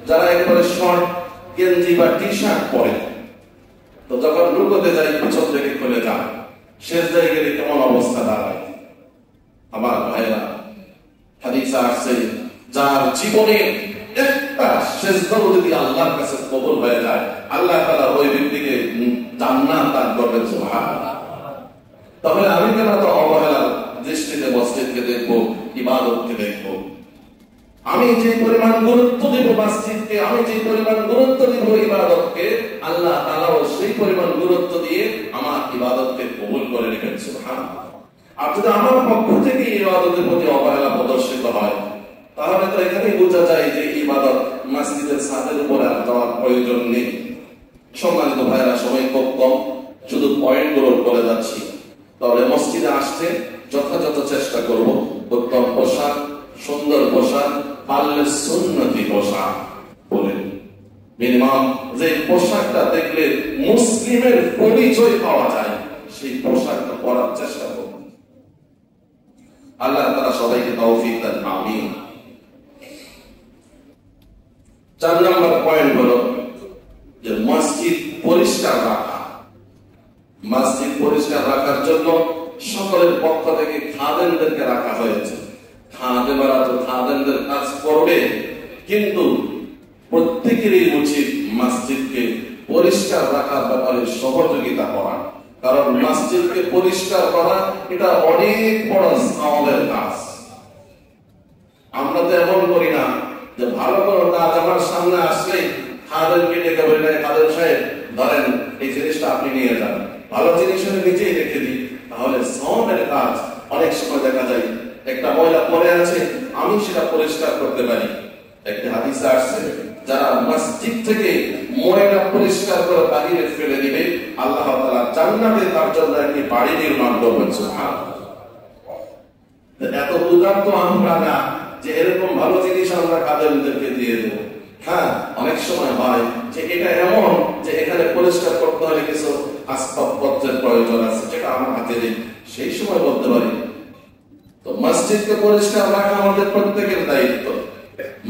যারা একেবারে শর্ট গেঞ্জি বা টি শার্ট পরে, তো যখন রুকুতে যাই পিছন থেকে খুলে যায়, সেজদায় গেলে কেমন অবস্থা দাঁড়ায়? আমার ভাইরা, হাদিসে আসছে যার জীবনে একটা সেজদাও যদি আল্লাহর কাছে কবুল হয়ে যায়, আল্লাহ তাআলা ওই ব্যক্তিকে জান্নাত দান করবেন। সুবহানাল্লাহ। তাহলে আমি কেন তো অবহেলার দৃষ্টিতে মসজিদকে দেখবো, ইবাদতকে দেখবো? আমি যে পরিমাণ গুরুত্ব দেব মসজিদকে, আমি যে পরিমাণ গুরুত্ব দেব ইবাদতকে, আল্লাহ তাআলাও সেই পরিমাণ গুরুত্ব দিয়ে আমার ইবাদতকে কবুল করে নেবেন। সুবহানাল্লাহ। আর যদি আমার পক্ষ থেকে ইবাদতের প্রতি অবহেলা প্রদর্শিত হয়, তাহলে তো এখানেই বোঝা যায় যে ইবাদত মসজিদের ছাদের উপর আর যাওয়ার প্রয়োজন নেই। সম্মানিত ভাইরা, সময় খুব কম, শুধু পয়েন্টগুলো বলে যাচ্ছি। তাহলে মসজিদে আসতে যথাযথ চেষ্টা করব, উত্তম পোশাক, সুন্দর পোশাক, পারলে সুন্নতি পোশাক পরে, মিনিমাম যে পোশাকটা দেখলে মুসলিমের পরিচয় পাওয়া যায় সেই পোশাকটা পরার চেষ্টা করব। আল্লাহ তাআলা সবাইকে তৌফিক দান, আমিন। 4 নম্বর পয়েন্ট হলো যে মসজিদ পরিষ্কার রাখা। মসজিদ পরিষ্কার রাখার জন্য সকলের পক্ষ থেকে খাদেমদেরকে রাখা হয়েছে। খাদেমরা তো খাদেমদের কাজ করবে, কিন্তু প্রত্যেকেরই উচিত মসজিদকে পরিষ্কার রাখার ব্যাপারে সহযোগিতা করা। কারণ মসজিদকে পরিষ্কার করা এটা অনেক বড় সওয়াবের কাজ। আমরা তো এমন করি না যে ভালো কোনো কাজ আমার সামনে আসলে খাদেমকে ডেকে বলি, না খাদেম সাহেব ধরেন এই জিনিসটা আপনি নিয়ে যান, ভালো জিনিস নিজেই রেখে দিই। তাহলে সওয়াবের কাজ অনেক সময় দেখা যায় একটা ময়লা পড়ে আছে, আমি সেটা পরিষ্কার করতে পারি। একটা হাদিসে আসছে যারা মসজিদ থেকে ময়লা পরিষ্কার করে বাহিরে ফেলে দিবে, আল্লাহ তাআলা জান্নাতে তার জন্য একটি বাড়ি নির্মাণ করবেন। সুবহানাল্লাহ। এত উদার তো আমরা না যে এরকম ভালো জিনিস আমরা খাদেমদেরকে দিয়ে দেব। হ্যাঁ, অনেক সময় হয় যে এটা এমন যে এখানে পরিষ্কার করতে হলে কিছু আসবাবপত্রের প্রয়োজন আছে, যেটা আমার হাতে নেই, সেই সময় বলতে পারি। তো মসজিদকে পরিষ্কার রাখা আমাদের প্রত্যেকের দায়িত্ব।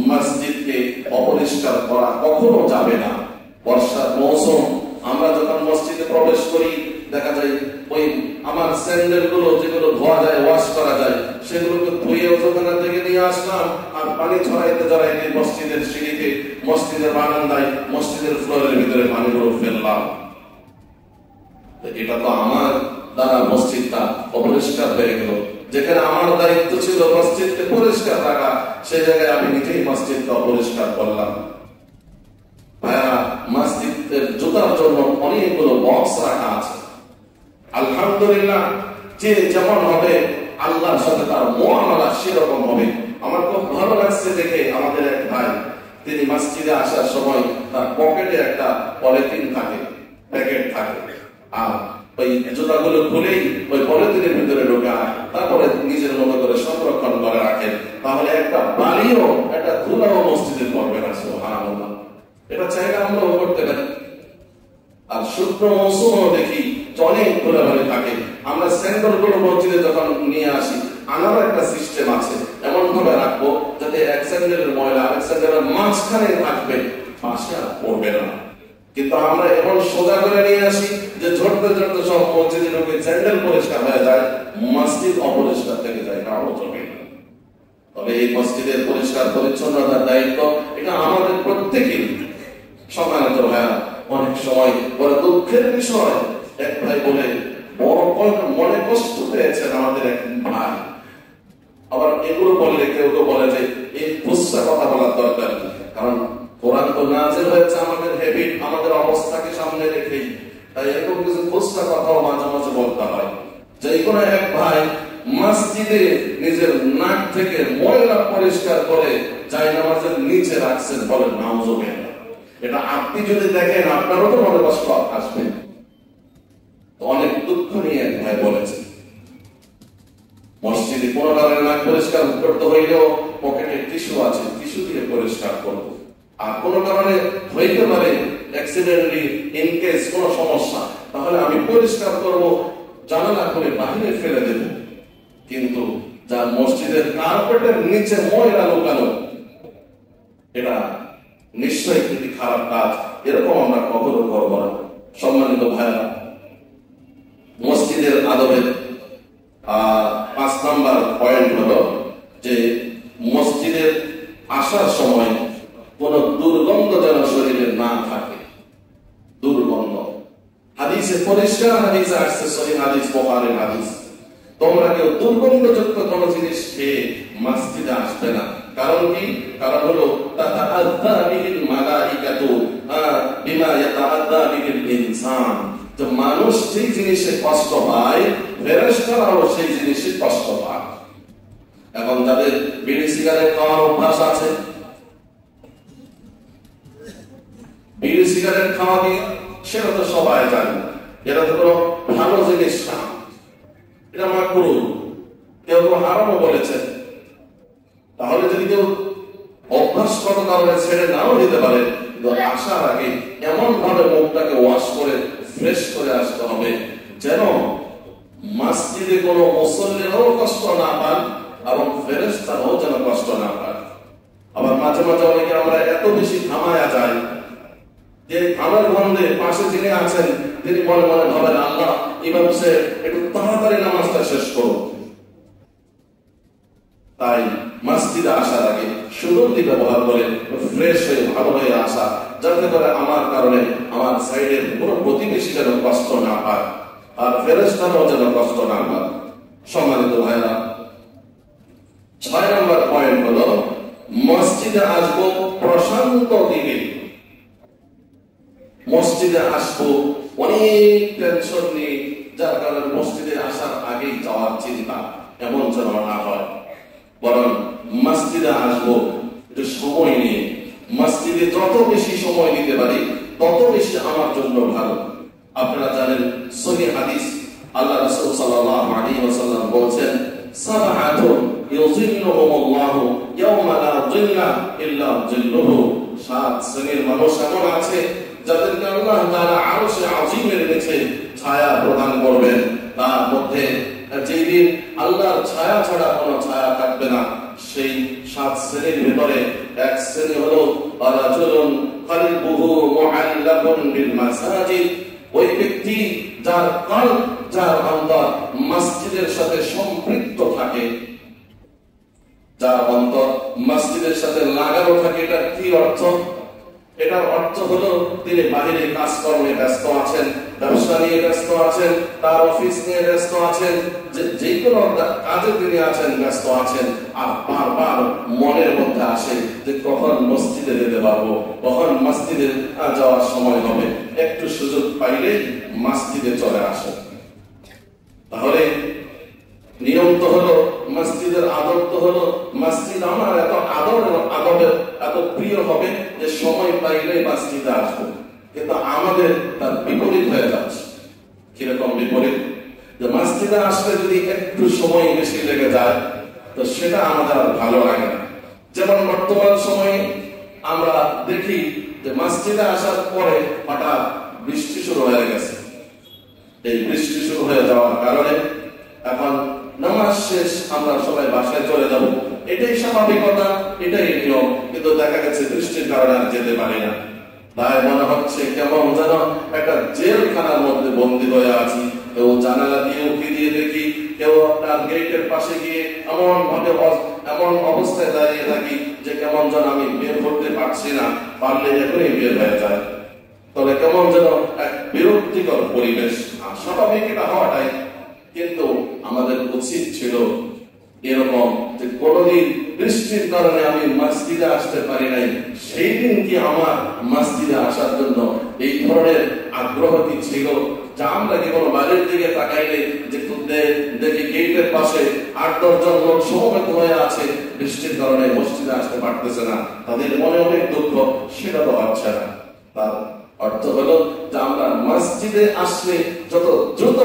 মসজিদকে অপরিষ্কার করা কখনো যাবে না। বর্ষার মৌসুম, আমরা যখন মসজিদে প্রবেশ করি দেখা যায় ওই আমার স্যান্ডেল গুলো যেগুলো ধোয়া যায়, ওয়াশ করা যায়, সেগুলোকে ধুয়ে ওখানে থেকে নিয়ে আসলাম আর পানি ছড়াইতে ছড়াইতে মসজিদের সিঁড়িতে, মসজিদের বারান্দায়, মসজিদের ফ্লোরের ভিতরে পানিগুলো ফেললাম। এটা তো আমার দ্বারা মসজিদটা অপরিষ্কার হয়ে গেল। যেখানে আমার দায়িত্ব ছিল মসজিদকে পরিষ্কার রাখা, সেই জায়গায় আমি নিজেই মসজিদকে অপরিষ্কার করলাম। ভাইয়া, মসজিদের জুতার জন্য অনেকগুলো বক্স রাখা আছে। আলহামদুলিল্লাহ, যে যেমন হবে আল্লাহর সাথে তার মুআমালা সেরকম হবে। আমার খুব ভালো লাগছে দেখে, আমাদের এক ভাই, তিনি মসজিদে আসার সময় তার পকেটে একটা পলিথিন থাকে, প্যাকেট থাকে, আর ওই জুতাগুলো খুলেই ওই পলিথিনের ভিতরে ঢোকায়, তারপরে নিজের মতো করে সংরক্ষণ করে রাখেন। তাহলে একটা বালিও, একটা ধুলাও মসজিদে পড়বে না। সুবহানাল্লাহ, এটা চাইলে আমরাও করতে পারি। আর শুকনো মৌসুমও দেখি অনেক ধুলাবালি থাকে। আমরা স্যান্ডেল গুলো মসজিদে যখন নিয়ে আসি, আনার একটা সিস্টেম আছে, এমন ভাবে রাখবো যাতে এক স্যান্ডেলের ময়লা আরেক স্যান্ডেলের মাঝখানে থাকবে, পাশে আর পড়বে না। কিন্তু আমরা এমন সোজা করে নিয়ে আসি যে ঝরতে ঝরতে সব মসজিদে ঢুকে স্যান্ডেল পরিষ্কার হয়ে যায়, মসজিদ অপরিষ্কার থেকে যায়, তাও চলবে না। তবে এই মসজিদের পরিষ্কার পরিচ্ছন্নতার দায়িত্ব এটা আমাদের প্রত্যেকেরই। সম্মানিত ভাইয়া, অনেক সময় বড় দুঃখের বিষয়, এক ভাই বলে বড় মনে কষ্ট পেয়েছেন আমাদের এক ভাই। আবার এগুলো বললে কেউ কেউ বলে যে এই ফুসরা কথা বলার দরকার, কারণ কোরআন তো নাযিল হয়েছে আমাদের হ্যাবিট, আমাদের অবস্থাকে সামনে রেখেই, তাই এরকম কিছু ফুসরা কথাও মাঝে মাঝে বলতে হয়। যে কোনো এক ভাই মসজিদে নিজের নাক থেকে ময়লা পরিষ্কার করে জায়নামাজের নিচে রাখছেন, বলেন নাউজুবিল্লাহ। এটা আপনি যদি দেখেন আপনারও তো মনে কষ্ট আসবে। অনেক দুঃখ নিয়ে এক ভাই বলেছে, মসজিদে কোনো কারণে নাক পরিষ্কার করতে হইলেও পকেটে টিস্যু আছে, টিস্যু দিয়ে পরিষ্কার করব। আর কোনো কারণে হইতে পারে অ্যাক্সিডেন্টলি, ইন কেস কোনো সমস্যা, তাহলে আমি পরিষ্কার করব, জানালা খুলে বাহিরে ফেলে দেব। কিন্তু যার মসজিদের কার্পেটের নিচে ময়লা লুকানো, এটা নিশ্চয়ই খুবই খারাপ কাজ। এরকম আমরা কখনো করবো না। সম্মানিত ভাইরা, মসজিদের আদবের 5 নাম্বার পয়েন্ট হলো যে মসজিদের আসার সময় কোন দুর্গন্ধ যেন শরীরে না থাকে। দুর্গন্ধ হাদিসে পরিষ্কার হাদিসে আসছে, সহিহ হাদিস, বুখারীর হাদিস, তোমরা কেউ দুর্গন্ধযুক্ত কোন জিনিস খেয়ে মসজিদে আসবে না। কারণ কি? কারণ হলো তাতাআযযা বিহিল মালাইকাতু বিমা ইয়াতাআযযা বিহিল ইনসান। যে মানুষ যেই জিনিসে কষ্ট পায়, ফেরেশতারাও সেই জিনিসে কষ্ট পায়। এখন যাদের বিড়ি সিগারেট খাওয়ার অভ্যাস আছে, বিড়ি সিগারেট খাওয়া কি সেটা তো সবাই জানে, এটা তো কোনো ভালো জিনিস না, এটা মাকরুহ, কেউ কেউ হারামও বলেছেন। তাহলে যদি কেউ অভ্যাসগত কারণে ছেড়ে নাও দিতে পারে, আসার আগে এমন ভাবে মুখটাকে ওয়াশ করে ফ্রেশ করে আসতে হবে যেন মসজিদে কোনো মুসল্লিরাও কষ্ট না পান এবং ফেরেশতারাও যেন কষ্ট না পান। আবার মাঝে মাঝে অনেকে আমরা এত বেশি থামায়া যাই যে আমার গন্ধে পাশে যিনি আছেন তিনি মনে মনে ভাবেন, আল্লাহ ইমাম সাহেব একটু তাড়াতাড়ি নামাজটা শেষ করো। তাই মসজিদে আসার আগে সুগন্ধি ব্যবহার করে ফ্রেশ হয়ে ভালো হয়ে আসা, যাতে করে আমার কারণে আমার সাইডের কোনো প্রতিবেশী যেন কষ্ট না পায় আর ফেরেশতারাও যেন কষ্ট না পায়। সম্মানিত ভাইরা, 6 নম্বর পয়েন্ট হলো মসজিদে আসবো প্রশান্ত দিকে। মসজিদে আসবো অনেক টেনশন নিয়ে, যার কারণে মসজিদে আসার আগেই যাওয়ার চিন্তা, এমন যেন না হয়। বরং মসজিদে আসবো একটু সময় নিয়ে। মসজিদে যত বেশি সময় দিতে পারি তত বেশি আমার জন্য ভালো। আপনারা জানেন সহিহ হাদিস, আল্লাহ রাসূল সাল্লাল্লাহু আলাইহি ওয়াসাল্লাম বলেছেন, সাবআতুন ইউযিল্লুহুমুল্লাহু ইয়াওমা লা যিল্লা ইল্লা যিল্লুহু। 7 শ্রেণীর মানুষ এমন আছে যাদেরকে আল্লাহ তাআলা আরশে আযীমের নিচে ছায়া প্রদান করবেন। তার মধ্যে যেদিন আল্লাহর ছায়া ছাড়া কোনো ছায়া থাকবে না, সেই 7 শ্রেণীর ভিতরে এক শ্রেণী হলো রাজুলুন কলবুহু মুআল্লাকুন বিল মাসাজিদ। ওই ব্যক্তি যার কলব, যার অন্তর মসজিদের সাথে সম্পৃক্ত থাকে, যার অন্তর মসজিদের সাথে লাগানো থাকে। এটা কি অর্থ? এটার অর্থ হলো তিনি বাহিরে কাজকর্মে ব্যস্ত আছেন, ব্যবসা নিয়ে ব্যস্ত আছেন, তার অফিস নিয়ে ব্যস্ত আছেন, যে কোনো কাজে তিনি আছেন, ব্যস্ত আছেন। আর বারবার মনের মধ্যে আসে যে কখন মসজিদে যেতে পারবো, কখন মসজিদে যাওয়ার সময় হবে, একটু সুযোগ পাইলে মসজিদে চলে আসে। তাহলে নিয়ম তো হলো, মসজিদের আদর তো হলো, মসজিদ আমার এত আদরের এত প্রিয় হবে যে সময় পাইলে মসজিদে আসবো। কিন্তু আমাদের তার বিপরীত হয়ে যাচ্ছে। কিরকম বিপরীত? যে মসজিদে আসলে যদি একটু সময় বেশি লেগে যায় তো সেটা আমাদের আর ভালো লাগে না। যেমন বর্তমান সময়ে আমরা দেখি যে মসজিদে আসার পরে হঠাৎ বৃষ্টি শুরু হয়ে গেছে। এই বৃষ্টি শুরু হয়ে যাওয়ার কারণে এখন নামাজ শেষ, আমরা সবাই বাসায় চলে যাব, এটাই স্বাভাবিকতা, এটাই নিয়ম। কিন্তু দেখা গেছে বৃষ্টির কারণে আর যেতে পারি না। তাই মনে হচ্ছে কেমন যেন একটা জেলখানার মধ্যে বন্দী হয়ে আছি। কেউ জানালা দিয়ে উঁকি দিয়ে দেখি, কেউ আপনার গেটের পাশে গিয়ে এমন অবস্থায় দাঁড়িয়ে থাকি যে কেমন যেন আমি বের করতে পারছি না, পারলে এখনই বের হয়ে যায়। তবে কেমন যেন এক বিরক্তিকর পরিবেশ। স্বাভাবিক এটা হওয়াটাই, কিন্তু আমাদের উচিত ছিল এরকম যে কোনদিন বৃষ্টির কারণে আমি মসজিদে আসতে পারি নাই, সেই দিন কি আমার মসজিদে আসার জন্য এই ধরনের আগ্রহ কি ছিল? যা আমরা কি কোনো বাড়ির দিকে তাকাইলে যে দেখি গেটের পাশে 8-10 জন লোক সমবেত হয়ে আছে, বৃষ্টির কারণে মসজিদে আসতে পারতেছে না, তাদের মনে অনেক দুঃখ, সেটা তো হচ্ছে না। তার অর্থ হলো যে আমরা মসজিদে আসলে যত দ্রুত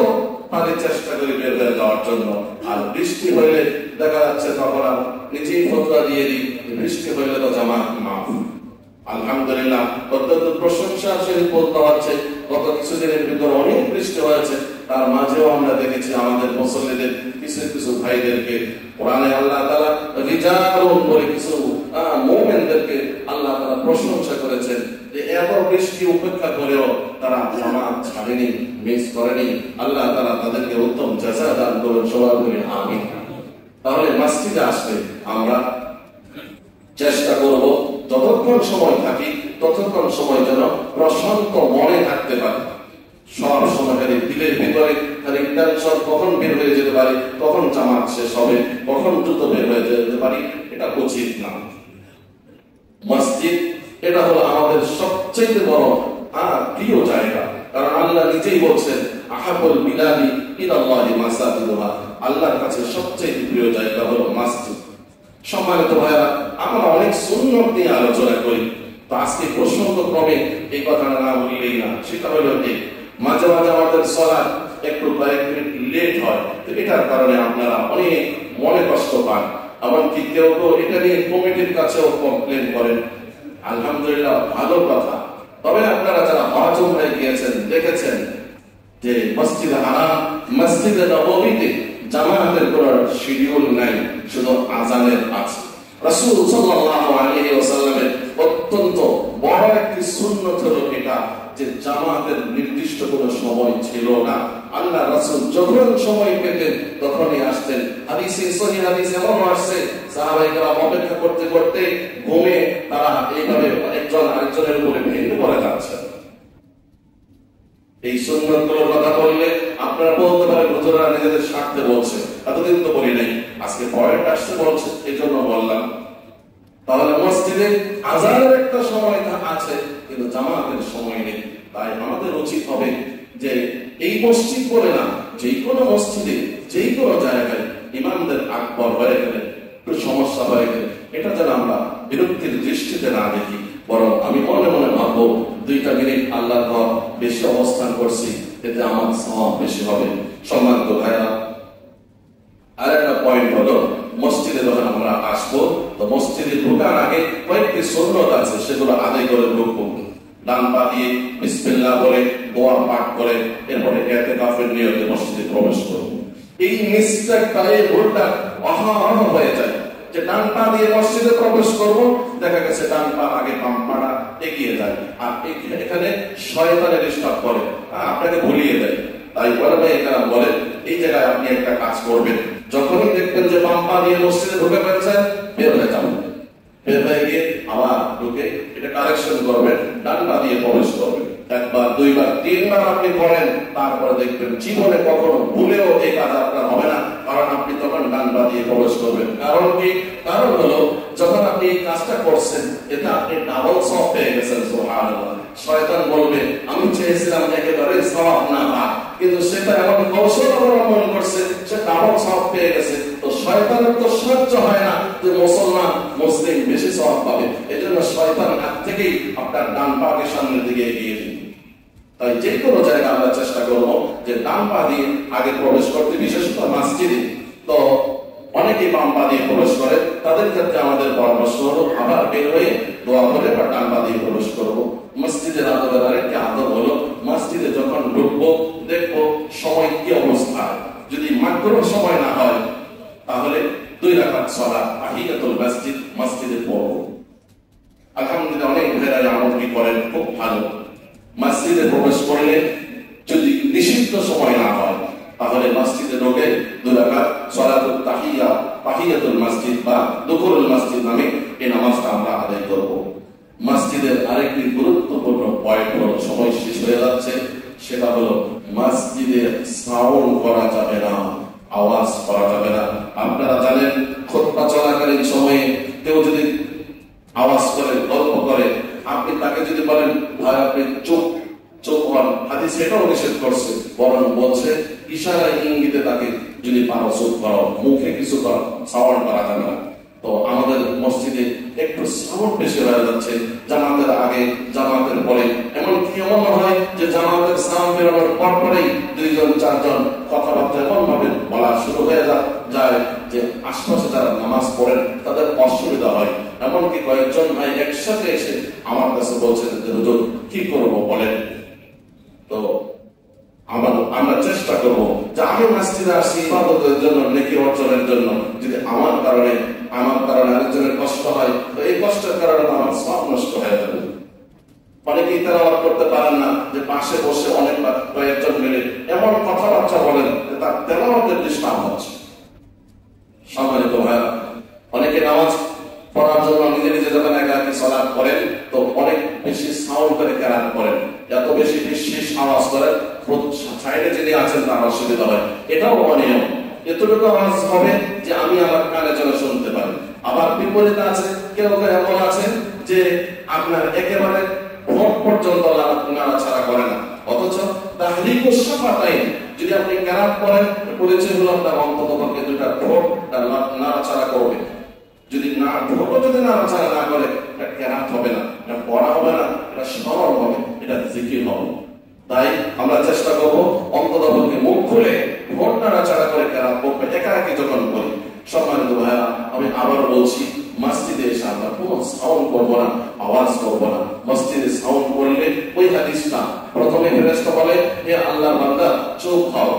পারি চেষ্টা করি বের হয়ে যাওয়ার জন্য। আর বৃষ্টি হইলে দেখা যাচ্ছে তখন আর নিজেই ফতোয়া দিয়ে দিই, বৃষ্টি হইলে তো জামাত মাফ। আলহামদুলিল্লাহ, অত্যন্ত প্রশংসার সহিত বলতে হচ্ছে গত কিছুদিনের ভিতরে অনেক বৃষ্টি হয়েছে। তার মাঝেও আমরা দেখেছি আমাদের মুসল্লিদের কিছু কিছু ভাইদেরকে কোরআনে আল্লাহ তাআলা রিজালুন বলে কিছু মুমিনদেরকে আল্লাহ তাআলা প্রশংসা করেছেন যে এত বৃষ্টি উপেক্ষা করেও তারা জামাত ছাড়েনি, মিস করেনি। আল্লাহ তাআলা তাদেরকে উত্তম জাযা দান করুন, সবাই বলি আমিন। তাহলে মসজিদে আসলে আমরা চেষ্টা করব যতক্ষণ সময় থাকি ততক্ষণ সময় যেন প্রশান্ত মনে থাকতে পারি। সব সময় দিলের ভিতরে টেনশন, কখন বের হয়ে যেতে পারি, কখন জামাত শেষ হবে, কখন দ্রুত বের হয়ে যেতে পারি, এটা উচিত না। মসজিদ এটা হলো আমাদের সবচেয়ে বড় প্রিয় জায়গা। কারণ আল্লাহ নিজেই বলছেন আহাবুল বিলাদি ইলাল্লাহি মাসাজিদুহা, আল্লাহর কাছে সবচেয়ে প্রিয় জায়গা হলো মসজিদ। সম্মানিত ভাইরা, আমরা অনেক সুন্নত নিয়ে আলোচনা করি, তো আজকে প্রসঙ্গক্রমে এই কথাটা না বললেই না। সেটা হলো এই মাঝে মাঝে আমাদের সালাত একটু কয়েক মিনিট লেট হয়, তো এটার কারণে আপনারা অনেক মনে কষ্ট পান। এমনকি কেউ কেউ এটা নিয়ে কমিটির কাছেও কমপ্লেন করেন। আলহামদুলিল্লাহ, ভালো কথা। তবে আপনারা যারা হজ উমরায় গিয়েছেন দেখেছেন যে মসজিদে হারাম, মসজিদে নববীতে জামাতের কোনো শিডিউল নাই, শুধু আযানের আছে। রাসূল সাল্লাল্লাহু আলাইহি ওয়াসাল্লামের অত্যন্ত বড় একটি সুন্নাত হলো এটা যে জামাতের নির্দিষ্ট কোনো সময় ছিল না। আল্লাহ রাসূল যখন সময় পেতেন তখনই আসতেন। হাদিসে সহিহ হাদিসে এমন আসছে সাহাবায়ে কেরাম অপেক্ষা করতে করতে ঘুমে তারা এইভাবে একজন আরেকজনের উপরে ভেঙে পড়ে যাচ্ছে। এই সুন্নাতগুলোর কথা বললে আপনারা বলতে পারেন হুজুররা নিজেদের স্বার্থে বলছে, এতদিন তো বলি নাই, আজকে পয়েন্ট আসছে বলছে, এই জন্য বললাম। তাহলে মসজিদে আযানের একটা সময় আছে কিন্তু জামাতের সময় নেই। তাই আমাদের উচিত হবে যে এই মসজিদ বলে না, যে কোনো মসজিদে যে কোনো জায়গায় ইমামদের আকবর হয়ে গেলে, একটু সমস্যা হয়ে গেলে, এটা যেন আমরা বিরক্তির দৃষ্টিতে না দেখি, বরং আমি মনে মনে ভাববো 2টা মিনিট আল্লাহর ঘর বেশি অবস্থান করছি, এতে আমার সওয়াব বেশি হবে। সম্মানিত ভাইরা, আর একটা পয়েন্ট হলো মসজিদে যখন আমরা আসবো তো মসজিদে ঢোকার আগে কয়েকটি সুন্নত আছে, সেগুলো আদায় করে ঢুকবো। ডান পা দিয়ে বিসমিল্লাহ বলে দোয়া পাঠ করে এরপরে ইতিকাফের নিয়তে মসজিদে প্রবেশ করব। এই মিস্টেকটা, এই ভুলটা অহরহ হয়ে যায় যে ডান পা দিয়ে মসজিদে প্রবেশ করব, দেখা গেছে ডান পা আগে বাম পাটা এগিয়ে যায়, আর এখানে শয়তানের ডিস্টার্ব করে, আপনাকে ভুলিয়ে দেয়। তাই বলে এই জায়গায় আপনি একটা কাজ করবেন, যখনই দেখবেন যে বাম পা দিয়ে মসজিদে ঢুকে ফেলছেন, বের হয়ে যাবেন, বের হয়ে গিয়ে আবার ঢুকে এটা কারেকশন করবেন, ডান পা দিয়ে প্রবেশ করবেন। একবার, দুইবার, তিনবার আপনি করেন, তারপরে দেখবেন জীবনে কখনো ভুলেও এই কাজ আপনার হবে না, কারণ আপনি তখন ডান পা দিয়ে প্রবেশ করবেন। কারণ কি? কারণ হলো যখন আপনি এই কাজটা করছেন, এটা আপনি ডাবল সওয়াব পেয়ে গেছেন। সুবহানাল্লাহ। শয়তান বলবে আমি চেয়েছিলাম একেবারে সওয়াব না পাক, কিন্তু সেটা এমন কৌশল অবলম্বন করছে, সে ডাবল সওয়াব পেয়ে গেছে। তো শয়তানের তো সহ্য হয় না যে মুসলমান মুসলিম বেশি সওয়াব পাবে, এজন্য শয়তান আগ থেকেই আপনার ডান পাকে সামনের দিকে এগিয়ে দিন। তাই যে কোনো জায়গায় আমরা চেষ্টা করবো যে ডান পা দিয়ে আগে প্রবেশ করতে, বিশেষত মসজিদে তো অনেকে বাম পা দিয়ে প্রবেশ করে, তাদের ক্ষেত্রে আমাদের পরামর্শ হলো আবার বের হয়ে দোয়া করে বা ডান পা দিয়ে প্রবেশ করবো। মসজিদের আদবের আরেকটি আদব হলো মসজিদে যখন ঢুকবো দেখবো সময় কি অবস্থা। যদি মাগরিব সময় না হয় তাহলে 2 রাকাত সালাত তাহিয়াতুল মসজিদ মসজিদে পড়বো। আলহামদুলিল্লাহ অনেক ভাইরা আমলটি করেন, খুব ভালো। মসজিদে প্রবেশ করলে যদি নিষিদ্ধ সময় না হয় তাহলে মসজিদে ঢোকে 2 রাকাত সালাতুত তাহিয়াতুল মসজিদ বা দুখুলুল মসজিদ নামে এই নামাজটা আমরা আদায় করব। মসজিদের আরেকটি গুরুত্বপূর্ণ পয়েন্ট হলো, সময় শেষ হয়ে যাচ্ছে, সেটা হলো মসজিদে সাউন্ড করা যাবে না, আওয়াজ করা যাবে না। আপনারা জানেন খুতবা চলাকালীন সময়ে কেউ যদি আওয়াজ করে, গল্প করে, আপনি তাকে যদি বলেন ভাই আপনি চুপ হন, হাদিস এটাও নিষেধ করছে, বরং বলছে ইশারা ইঙ্গিতে তাকে যদি পারো চুপ করো, মুখে কিছু করো, সাউন্ড করা যাবে না। তো আমাদের মসজিদে একটু সাউন্ড বেশি হয়ে যাচ্ছে, জামাতের আগে জামাতের পরে, এমনকি এমন হয় যে জামাতের সাউন্ড বেরোনোর পরপরেই 2-4জন কথাবার্তা এমন ভাবে বলা শুরু হয়ে যায় যে আশপাশে যারা নামাজ পড়েন তাদের অসুবিধা হয়। এমনকি কয়েকজন ভাই একসাথে এসে আমার কাছে বলছেন যে হুজুর কি করবো বলেন। তো আমরা চেষ্টা করব যে আমি মসজিদে আসি ইবাদতের জন্য, নেকি অর্জনের জন্য, যদি আমার কারণে আরেকজনের কষ্ট হয় তো এই কষ্টের কারণে আমার সব নষ্ট হয়ে যাবে। অনেকেই তেলাওয়াত করতে পারেন না, যে পাশে বসে অনেকবার কয়েকজন মিলে এমন কথাবার্তা বলেন যে তার তেলাওয়াতের ডিস্টার্ব হচ্ছে। সম্মানিত ভাইরা, অনেকে নামাজ পড়ার জন্য নিজে নিজে যখন একাকী সালাত করেন তো অনেক বেশি সাউন্ড করে কেরাত করেন, এত বেশি আওয়াজ করেন সাইডে যিনি আছেন তার অসুবিধা হয়। এটাও অনিয়ম। এতটুকু আওয়াজ হবে যে আমি আমার কানে যেন শুনতে পারি। আবার বিপরীতে আছে কেউ এমন আছেন যে আপনার একেবারে ভোট পর্যন্ত নাড়াচাড়া করে না, অথচ তাহরিকুস শাফাতাইন যদি আপনি কেরাত করেন পরিচয় হলো আপনার অন্তত পক্ষে 2টা ভোট নাড়াচাড়া করবে। যদি না ভোটও যদি নাড়াচাড়া না করে এটা কেরাত হবে না, এটা পড়া হবে না, এটা স্মরণ হবে, এটা জিকির হবে। তাই আমরা চেষ্টা করবো অন্তত পক্ষে মুখ খুলে ভোট নাড়াচাড়া করে কেরাত করবে একাকি যখন করি। সম্মানিত ভাইরা, আমি আবার বলছি মসজিদে এসে আমরা কোনো সাউন্ড করবো না, আওয়াজ করবো না। মসজিদে সাউন্ড করলে ওই হাদিসটা প্রথমে ফেরেশতা বলে হে আল্লাহর বান্দা চুপ হও,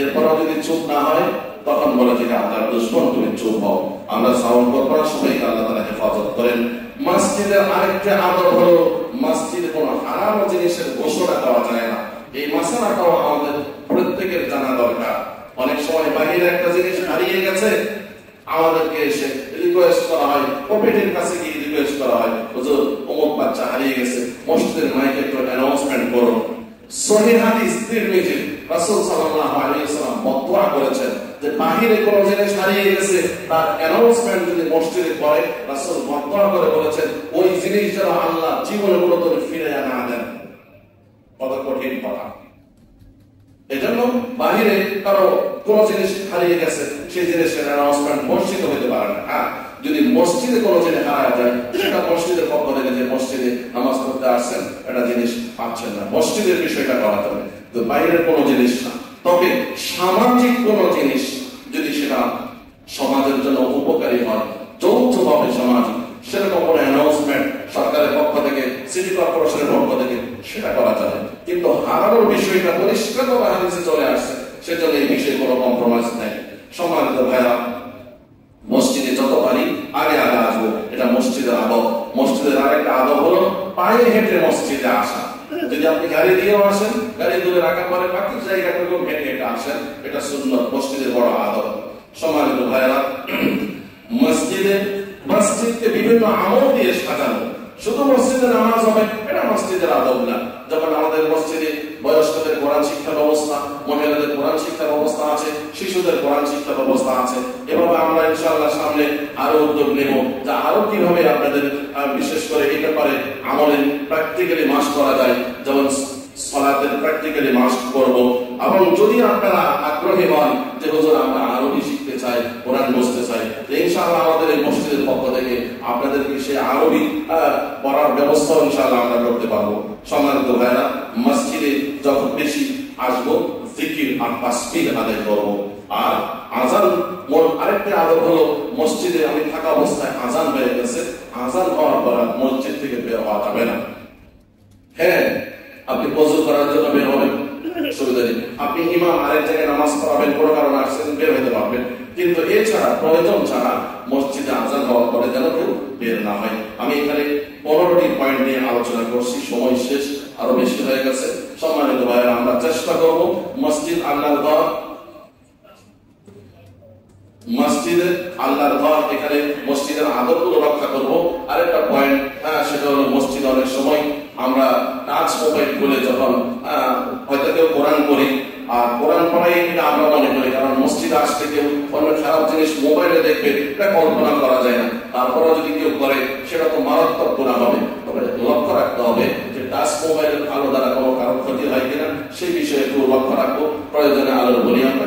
এরপরও যদি চুপ না হয় তখন বলে যে আল্লাহর দুশমন তুমি চুপ হও। আমরা সাউন্ড করবো না, সবাইকে আল্লাহ তাআলা হেফাজত করেন। মসজিদের আরেকটা আদব হলো মসজিদে কোনো হারাম জিনিসের ঘোষণা করা যায় না। এই মাসালাটাও আমাদের প্রত্যেকের জানা দরকার। অনেক সময় বাইরে একটা জিনিস হারিয়ে গেছে, আমাদেরকে এসে রিকোয়েস্ট করা হয়, কমিটির কাছে গিয়ে রিকোয়েস্ট করা হয় হুজুর অমুক বাচ্চা হারিয়ে গেছে, মসজিদের মাইকে একটু অ্যানাউন্সমেন্ট করুন। সহিহ হাদিস তিরমিজি রাসূল সাল্লাল্লাহু আলাইহি ওয়াসাল্লাম বদদুয়া করেছেন যে বাহিরে কোনো জিনিস হারিয়ে গেছে তার অ্যানাউন্সমেন্ট যদি মসজিদে করে, রাসূল বদদুয়া করে বলেছেন ওই জিনিস যেন আল্লাহ জীবনে কোনোদিন ফিরে না দেন। কত কঠিন কথা। এজন্য বাহিরে কারো কোন জিনিস হারিয়ে গেছে সেই জিনিসের অ্যানাউন্সমেন্ট মসজিদে হতে পারে না। হ্যাঁ, যদি মসজিদে কোনো জিনিস হারায় যায় সেটা মসজিদের পক্ষ থেকে যে মসজিদে নামাজ পড়তে আসছেন একটা জিনিস পাচ্ছেন না, মসজিদের বিষয়টা করা যাবে, তো বাইরের কোনো জিনিস না। তবে সামাজিক কোনো জিনিস যদি সেটা সমাজের জন্য উপকারী হয়, যৌথভাবে সমাজ, সেরকম কোনো অ্যানাউন্সমেন্ট সরকারের পক্ষ থেকে, সিটি কর্পোরেশনের পক্ষ থেকে সেটা করা যাবে। কিন্তু হারানোর বিষয়টা পরিষ্কারভাবে হাদিসে চলে আসছে, সেজন্য এই বিষয়ে কোনো কম্প্রোমাইজ নেই। সম্মানিত ভাইরা, মসজিদে যত পারি আগে আসবো, এটা মসজিদের আদব। মসজিদের আরেকটা আদব হলো পায়ে হেঁটে মসজিদে আসা। যদি আপনি গাড়ি দিয়েও আসেন, গাড়ি দূরে রাখার পরে বাকি জায়গাটুকু হেঁটে হেঁটে আসেন, এটা সুন্নাত, মসজিদের বড় আদব। সম্মানিত ভাইরা, মসজিদকে বিভিন্ন আমল দিয়ে সাজানো। শুধু মসজিদে নামাজ হবে এটা মসজিদের আদব না। যখন আমাদের মসজিদে বয়স্কদের কোরআন শিক্ষা ব্যবস্থা, মহিলাদের কোরআন শিক্ষা ব্যবস্থা আছে, শিশুদের কোরআন শিক্ষা ব্যবস্থা আছে, এভাবে আমরা ইনশাআল্লাহ সামনে আরো উদ্যোগ নেব যে আরো কিভাবে আপনাদের বিশেষ করে এই ব্যাপারে আমলে প্র্যাকটিক্যালি মাস করা যায়। যেমন সালাতের প্র্যাকটিক্যালি মাস করব, এবং যদি আপনারা আগ্রহী হন যে হুজুর আমরা আরবি শিখতে চাই, কোরআন বুঝতে চাই, ইনশাআল্লাহ আমাদের এই মসজিদের পক্ষ থেকে আপনাদেরকে সে আরবি পড়ার ব্যবস্থা ইনশাআল্লাহ আমরা করতে পারবো। সম্মানিত ভাইরা, মসজিদে যখন বেশি আসবো জিকির আর তাসবিহ আদায় করবো। আর আজান, আরেকটা আদব হলো মসজিদে আমি থাকা অবস্থায় আজান হয়ে গেছে, আজান হওয়ার পর মসজিদ থেকে বের হওয়া যাবে না। হ্যাঁ, আপনি ওযু করার জন্য বের হবেন, সুবিধা নেই। আপনি ইমাম আরেক জায়গায় নামাজ পড়াবেন, কোনো কারণে আসছেন, বের হতে পারবেন, কিন্তু এছাড়া প্রয়োজন ছাড়া মসজিদে আজান হওয়ার পরে যেন কেউ বের না হয়। আমি এখানে 15টি পয়েন্ট নিয়ে আলোচনা করছি, সময় শেষ, আরো বেশি হয়ে গেছে। সম্মানিত ভাইরা, আমরা চেষ্টা করব মসজিদ আল্লাহর ঘর, মসজিদে আল্লাহর ঘর, এখানে মসজিদের আদবগুলো রক্ষা করব। আরেকটা পয়েন্ট, সেটা হলো মসজিদে অনেক সময় আমরা টাচ মোবাইল খুলে যখন হয়তো কেউ কোরআন করি, আর কোরআন পড়াই এটা আমরা মনে করি, কারণ মসজিদে আসতে কেউ অন্য খারাপ জিনিস মোবাইলে দেখবে এটা কল্পনা করা যায় না। তারপরে যদি কেউ করে সেটা তো মারাত্মক গুনাহ হবে। তবে লক্ষ্য রাখতে হবে যে টাচ মোবাইলের আলো দ্বারা কোনো কারো ক্ষতি হয় কিনা সেই বিষয়ে একটু লক্ষ্য রাখবো। প্রয়োজনে আলোর বলি আমরা